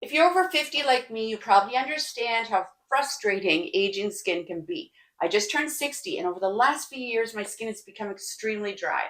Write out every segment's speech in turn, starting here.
If you're over 50 like me, you probably understand how frustrating aging skin can be. I just turned 60, and over the last few years, my skin has become extremely dry.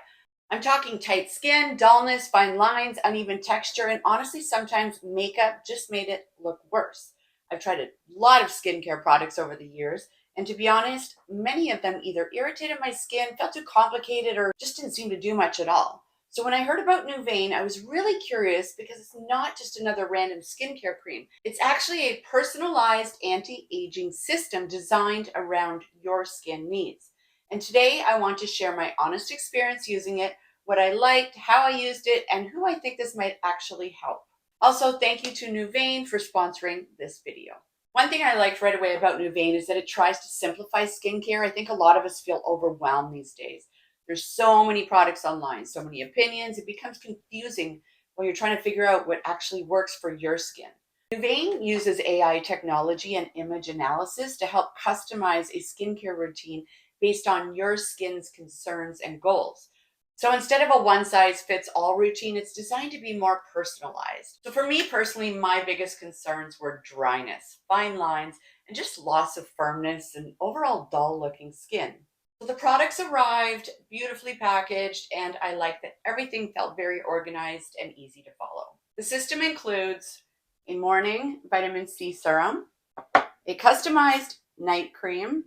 I'm talking tight skin, dullness, fine lines, uneven texture, and honestly, sometimes makeup just made it look worse. I've tried a lot of skincare products over the years, and to be honest, many of them either irritated my skin, felt too complicated, or just didn't seem to do much at all. So when I heard about Nuvane, I was really curious because it's not just another random skincare cream. It's actually a personalized anti-aging system designed around your skin needs. And today I want to share my honest experience using it, what I liked, how I used it, and who I think this might actually help. Also, thank you to Nuvane for sponsoring this video. One thing I liked right away about Nuvane is that it tries to simplify skincare. I think a lot of us feel overwhelmed these days. There's so many products online, so many opinions. It becomes confusing when you're trying to figure out what actually works for your skin. Nuvane uses AI technology and image analysis to help customize a skincare routine based on your skin's concerns and goals. So instead of a one-size-fits-all routine, it's designed to be more personalized. So for me personally, my biggest concerns were dryness, fine lines, and just loss of firmness and overall dull-looking skin. So the products arrived beautifully packaged, and I liked that everything felt very organized and easy to follow. The system includes a morning vitamin C serum, a customized night cream,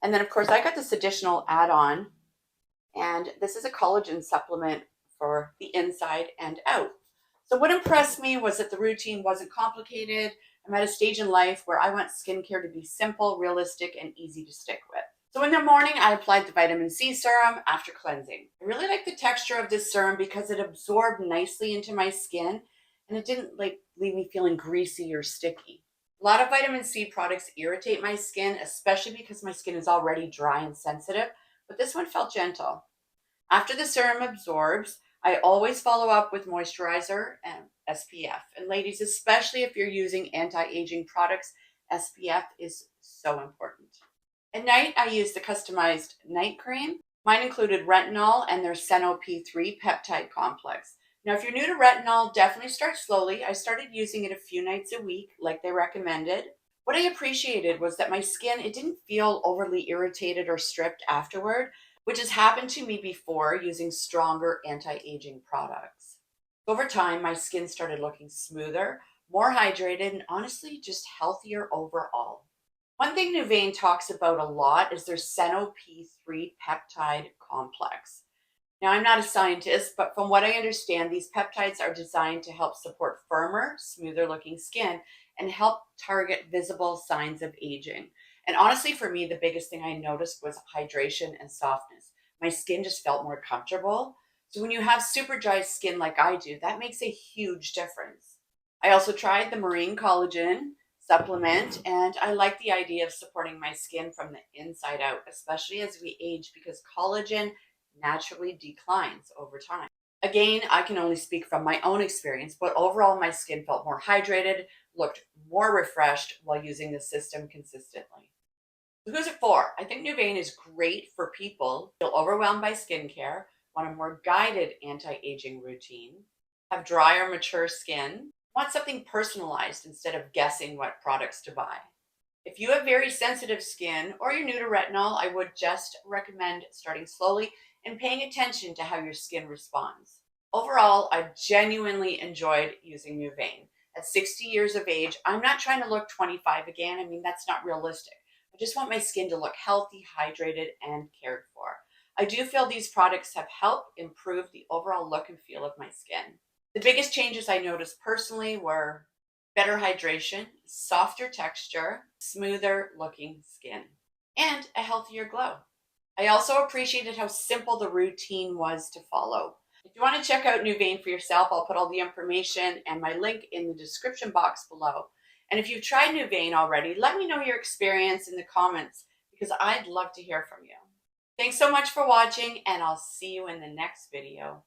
and then of course I got this additional add-on, and this is a collagen supplement for the inside and out. So what impressed me was that the routine wasn't complicated. I'm at a stage in life where I want skincare to be simple, realistic, and easy to stick with. So in the morning, I applied the vitamin C serum after cleansing. I really like the texture of this serum because it absorbed nicely into my skin and it didn't leave me feeling greasy or sticky. A lot of vitamin C products irritate my skin, especially because my skin is already dry and sensitive, but this one felt gentle. After the serum absorbs, I always follow up with moisturizer and SPF. And ladies, especially if you're using anti-aging products, SPF is so important. At night, I use the customized night cream. Mine included retinol and their P3 peptide complex. Now, if you're new to retinol, definitely start slowly. I started using it a few nights a week, like they recommended. What I appreciated was that my skin, it didn't feel overly irritated or stripped afterward, which has happened to me before using stronger anti-aging products. Over time, my skin started looking smoother, more hydrated, and honestly, just healthier overall. One thing Nuvane talks about a lot is their P3 peptide complex. Now, I'm not a scientist, but from what I understand, these peptides are designed to help support firmer, smoother looking skin and help target visible signs of aging. And honestly, for me, the biggest thing I noticed was hydration and softness. My skin just felt more comfortable. So when you have super dry skin like I do, that makes a huge difference. I also tried the marine collagen supplement, and I like the idea of supporting my skin from the inside out, especially as we age, because collagen naturally declines over time. Again, I can only speak from my own experience, but overall my skin felt more hydrated, looked more refreshed while using the system consistently. So who's it for? I think Nuvane is great for people who feel overwhelmed by skincare, want a more guided anti-aging routine, have dry or mature skin, want something personalized instead of guessing what products to buy. If you have very sensitive skin or you're new to retinol, I would just recommend starting slowly and paying attention to how your skin responds. Overall, I've genuinely enjoyed using Nuvane. At 60 years of age, I'm not trying to look 25 again. I mean, that's not realistic. I just want my skin to look healthy, hydrated, and cared for. I do feel these products have helped improve the overall look and feel of my skin. The biggest changes I noticed personally were better hydration, softer texture, smoother looking skin, and a healthier glow. I also appreciated how simple the routine was to follow. If you want to check out Nuvane for yourself, I'll put all the information and my link in the description box below. And if you've tried Nuvane already, let me know your experience in the comments because I'd love to hear from you. Thanks so much for watching, and I'll see you in the next video.